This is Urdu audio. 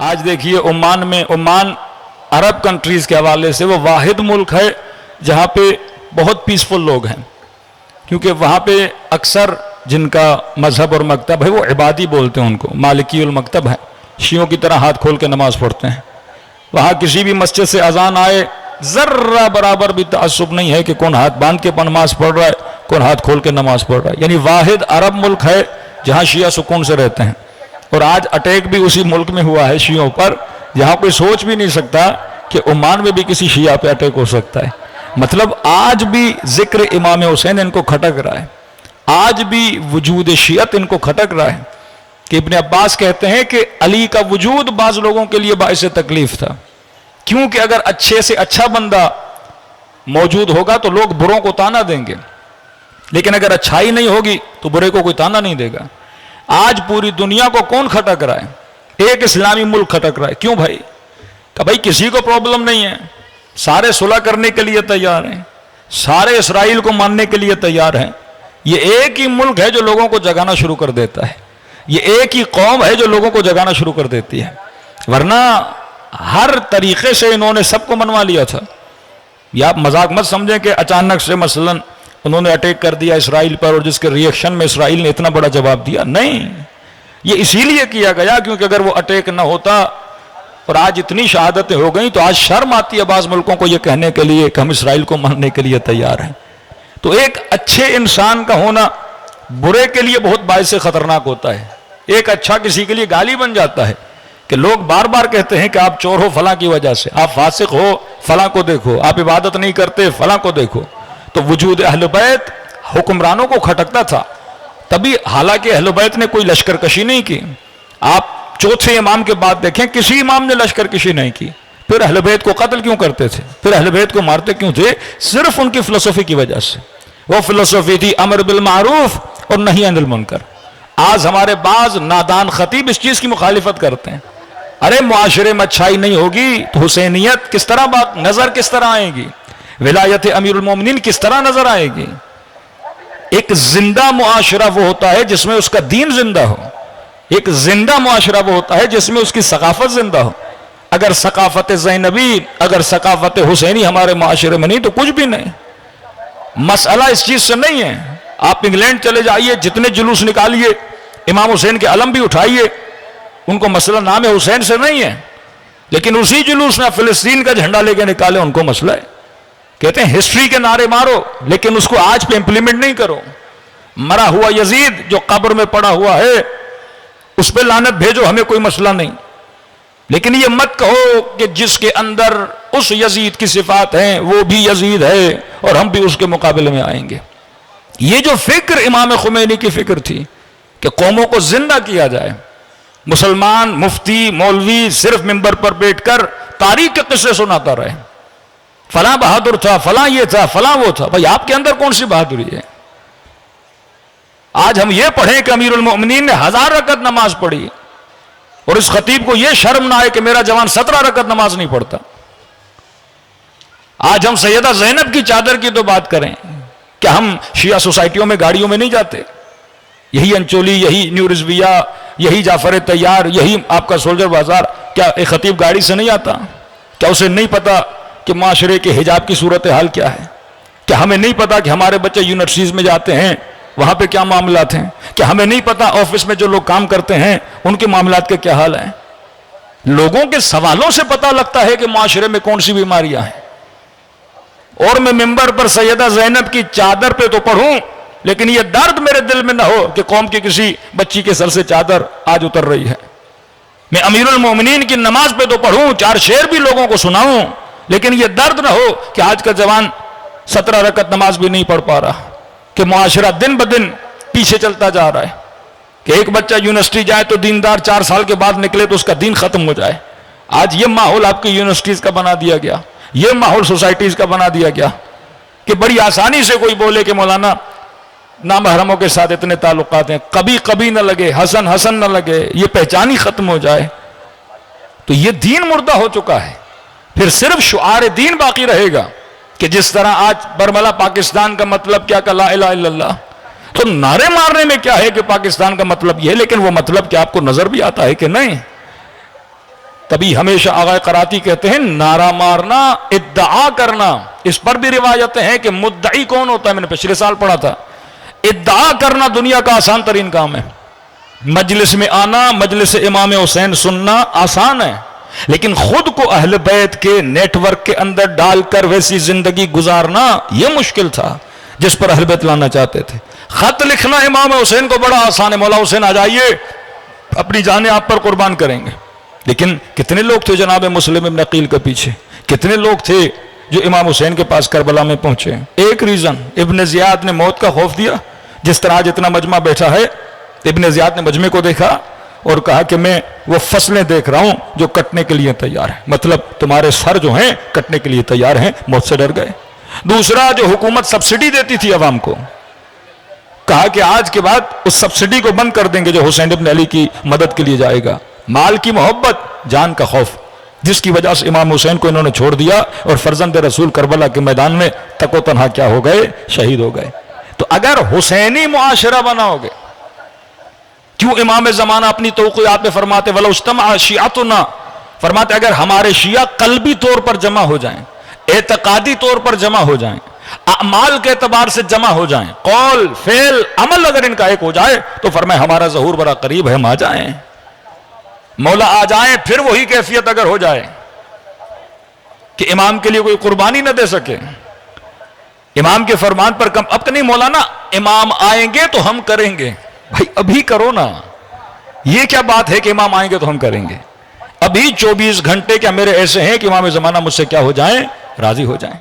آج دیکھیے عمان عرب کنٹریز کے حوالے سے وہ واحد ملک ہے جہاں پہ بہت پیسفل لوگ ہیں، کیونکہ وہاں پہ اکثر جن کا مذہب اور مکتب ہے وہ عبادی بولتے ہیں، ان کو مالکی المکتب ہے، شیعوں کی طرح ہاتھ کھول کے نماز پڑھتے ہیں۔ وہاں کسی بھی مسجد سے اذان آئے ذرہ برابر بھی تعصب نہیں ہے کہ کون ہاتھ باندھ کے نماز پڑھ رہا ہے، کون ہاتھ کھول کے نماز پڑھ رہا ہے۔ یعنی واحد عرب ملک ہے جہاں شیعہ سکون سے رہتے ہیں، اور آج اٹیک بھی اسی ملک میں ہوا ہے شیعوں پر، جہاں کوئی سوچ بھی نہیں سکتا کہ عمان میں بھی کسی شیعہ پہ اٹیک ہو سکتا ہے۔ مطلب آج بھی ذکر امام حسین ان کو کھٹک رہا ہے، آج بھی وجود شیعت ان کو کھٹک رہا ہے، کہ ابن عباس کہتے ہیں کہ علی کا وجود بعض لوگوں کے لیے باعث تکلیف تھا، کیونکہ اگر اچھے سے اچھا بندہ موجود ہوگا تو لوگ بروں کو تانا دیں گے، لیکن اگر اچھائی نہیں ہوگی تو برے کو کوئی تانا نہیں دے گا۔ آج پوری دنیا کو کون کھٹک رہا ہے؟ ایک اسلامی ملک کھٹک رہا ہے۔ کیوں بھائی؟ کہ بھائی کسی کو پرابلم نہیں ہے، سارے صلح کرنے کے لیے تیار ہیں، سارے اسرائیل کو ماننے کے لیے تیار ہیں۔ یہ ایک ہی ملک ہے جو لوگوں کو جگانا شروع کر دیتا ہے، یہ ایک ہی قوم ہے جو لوگوں کو جگانا شروع کر دیتی ہے، ورنہ ہر طریقے سے انہوں نے سب کو منوا لیا تھا۔ یہ آپ مذاق مت سمجھیں کہ اچانک سے مثلا انہوں نے اٹیک کر دیا اسرائیل پر اور جس کے ریئیکشن میں اسرائیل نے اتنا بڑا جواب دیا، نہیں، یہ اسی لیے کیا گیا کیونکہ اگر وہ اٹیک نہ ہوتا اور آج اتنی شہادتیں ہو گئیں تو آج شرم آتی ہے بعض ملکوں کو یہ کہنے کے لیے کہ ہم اسرائیل کو ماننے کے لیے تیار ہیں۔ تو ایک اچھے انسان کا ہونا برے کے لیے بہت باعث خطرناک ہوتا ہے۔ ایک اچھا کسی کے لیے گالی بن جاتا ہے کہ لوگ بار بار کہتے ہیں کہ آپ چور ہو فلاں کی وجہ سے، آپ فاسق ہو فلاں کو دیکھو، آپ عبادت نہیں کرتے فلاں کو دیکھو۔ تو وجود اہل بیت حکمرانوں کو کھٹکتا تھا، تبھی حالانکہ اہل بیت نے کوئی لشکر کشی نہیں کی۔ آپ چوتھے امام کے بعد دیکھیں کسی امام نے لشکر کشی نہیں کی، پھر اہل بیت کو قتل کیوں کرتے تھے، پھر اہل بیت کو مارتے کیوں تھے؟ صرف ان کی فلسفی کی وجہ سے۔ وہ فلسفی تھی امر بالمعروف اور نہی عن المنکر۔ آج ہمارے بعض نادان خطیب اس چیز کی مخالفت کرتے ہیں، ارے معاشرے میں اچھائی نہیں ہوگی تو حسینیت کس طرح نظر کس طرح آئے گی، ولایت امیر المومنین کس طرح نظر آئے گی؟ ایک زندہ معاشرہ وہ ہوتا ہے جس میں اس کا دین زندہ ہو، ایک زندہ معاشرہ وہ ہوتا ہے جس میں اس کی ثقافت زندہ ہو۔ اگر ثقافت زینبی، اگر ثقافت حسینی ہمارے معاشرے میں نہیں تو کچھ بھی نہیں۔ مسئلہ اس چیز سے نہیں ہے، آپ انگلینڈ چلے جائیے، جتنے جلوس نکالیے، امام حسین کے علم بھی اٹھائیے، ان کو مسئلہ نام حسین سے نہیں ہے، لیکن اسی جلوس میں فلسطین کا جھنڈا لے کے نکالے ان کو مسئلہ ہے۔ کہتے ہیں ہسٹری کے نعرے مارو لیکن اس کو آج پہ امپلیمنٹ نہیں کرو۔ مرا ہوا یزید جو قبر میں پڑا ہوا ہے اس پہ لعنت بھیجو، ہمیں کوئی مسئلہ نہیں، لیکن یہ مت کہو کہ جس کے اندر اس یزید کی صفات ہیں وہ بھی یزید ہے اور ہم بھی اس کے مقابلے میں آئیں گے۔ یہ جو فکر امام خمینی کی فکر تھی کہ قوموں کو زندہ کیا جائے، مسلمان مفتی مولوی صرف ممبر پر بیٹھ کر تاریخ کے قصے سناتا رہے، فلاں بہادر تھا، فلاں یہ تھا، فلاں وہ تھا۔ بھائی آپ کے اندر کون سی بہادری ہے؟ آج ہم یہ پڑھیں کہ امیر المؤمنین نے 1000 رکعت نماز پڑھی اور اس خطیب کو یہ شرم نہ آئے کہ میرا جوان 17 رکعت نماز نہیں پڑھتا۔ آج ہم سیدہ زینب کی چادر کی تو بات کریں، کیا ہم شیعہ سوسائٹیوں میں گاڑیوں میں نہیں جاتے؟ یہی انچولی، یہی نیو رضویہ، یہی جعفر طیار، یہی آپ کا سولجر بازار، کیا ایک خطیب گاڑی سے نہیں آتا؟ کیا اسے نہیں پتا کہ معاشرے کے حجاب کی صورتحال کیا ہے؟ کیا ہمیں نہیں پتا کہ ہمارے بچے یونیورسٹیز میں جاتے ہیں وہاں پہ کیا معاملات ہیں؟ کیا ہمیں نہیں پتا آفس میں جو لوگ کام کرتے ہیں ان کے معاملات کے کیا حال ہیں؟ لوگوں کے سوالوں سے پتہ لگتا ہے کہ معاشرے میں کون سی بیماریاں ہیں۔ اور میں ممبر پر سیدہ زینب کی چادر پہ تو پڑھوں لیکن یہ درد میرے دل میں نہ ہو کہ قوم کی کسی بچی کے سر سے چادر آج اتر رہی ہے۔ میں امیر المومنین کی نماز پہ تو پڑھوں، 4 شعر بھی لوگوں کو سناؤں، لیکن یہ درد نہ ہو کہ آج کا جوان 17 رکعت نماز بھی نہیں پڑھ پا رہا، کہ معاشرہ دن بدن پیچھے چلتا جا رہا ہے، کہ ایک بچہ یونیورسٹی جائے تو دیندار 4 سال کے بعد نکلے تو اس کا دین ختم ہو جائے۔ آج یہ ماحول آپ کی یونیورسٹیز کا بنا دیا گیا، یہ ماحول سوسائٹیز کا بنا دیا گیا کہ بڑی آسانی سے کوئی بولے کہ مولانا نامحرموں کے ساتھ اتنے تعلقات ہیں، کبھی کبھی نہ لگے، حسن حسن نہ لگے، یہ پہچان ہی ختم ہو جائے، تو یہ دین مردہ ہو چکا ہے۔ پھر صرف شعار دین باقی رہے گا کہ جس طرح آج برملا پاکستان کا مطلب کیا کہ لا الہ الا اللہ، تو نعرے مارنے میں کیا ہے کہ پاکستان کا مطلب یہ ہے، لیکن وہ مطلب کیا آپ کو نظر بھی آتا ہے کہ نہیں؟ تبھی ہمیشہ آغا قراتی کہتے ہیں نعرہ مارنا، ادعا کرنا، اس پر بھی روایتیں ہیں کہ مدعی کون ہوتا ہے، میں نے پچھلے سال پڑھا تھا، ادعا کرنا دنیا کا آسان ترین کام ہے۔ مجلس میں آنا، مجلس امام حسین سننا آسان ہے، لیکن خود کو اہل بیت کے نیٹ ورک کے اندر ڈال کر ویسی زندگی گزارنا یہ مشکل تھا جس پر اہل بیت لانا چاہتے تھے۔ خط لکھنا امام حسین کو بڑا آسان ہے، مولا حسین آ جائیے، اپنی جانیں آپ پر قربان کریں گے، لیکن کتنے لوگ تھے جناب مسلم ابن عقیل کے پیچھے، کتنے لوگ تھے جو امام حسین کے پاس کربلا میں پہنچے۔ ایک ریزن ابن زیاد نے موت کا خوف دیا، جس طرح آج اتنا مجمع بیٹھا ہے، ابن زیاد نے مجمع کو دیکھا اور کہا کہ میں وہ فصلیں دیکھ رہا ہوں جو کٹنے کے لیے تیار ہیں، مطلب تمہارے سر جو ہیں کٹنے کے لیے تیار ہیں، موت سے ڈر گئے۔ دوسرا، جو حکومت سبسڈی دیتی تھی عوام کو، کہا کہ آج کے بعد اس سبسڈی کو بند کر دیں گے جو حسین ابن علی کی مدد کے لیے جائے گا۔ مال کی محبت، جان کا خوف، جس کی وجہ سے امام حسین کو انہوں نے چھوڑ دیا اور فرزند رسول کربلا کے میدان میں تک و تنہا کیا ہو گئے، شہید ہو گئے۔ تو اگر حسینی معاشرہ بناؤ گے، کیوں امام زمانہ اپنی توقیات میں فرماتے وَلَوْ اجْتَمَعَ شِيَعَتُنَا، فرماتے اگر ہمارے شیعہ قلبی طور پر جمع ہو جائیں، اعتقادی طور پر جمع ہو جائیں، اعمال کے اعتبار سے جمع ہو جائیں، قول فعل عمل اگر ان کا ایک ہو جائے، تو فرمائے ہمارا ظہور بڑا قریب ہے، ہم آ جائیں، مولا آ جائیں۔ پھر وہی کیفیت اگر ہو جائے کہ امام کے لیے کوئی قربانی نہ دے سکے، امام کے فرمان پر کم، اب تو نہیں مولانا امام آئیں گے تو ہم کریں گے، بھائی ابھی کرو نا، یہ کیا بات ہے کہ امام آئیں گے تو ہم کریں گے؟ ابھی 24 گھنٹے کیا میرے ایسے ہیں کہ امام زمانہ مجھ سے کیا ہو جائیں، راضی ہو جائیں۔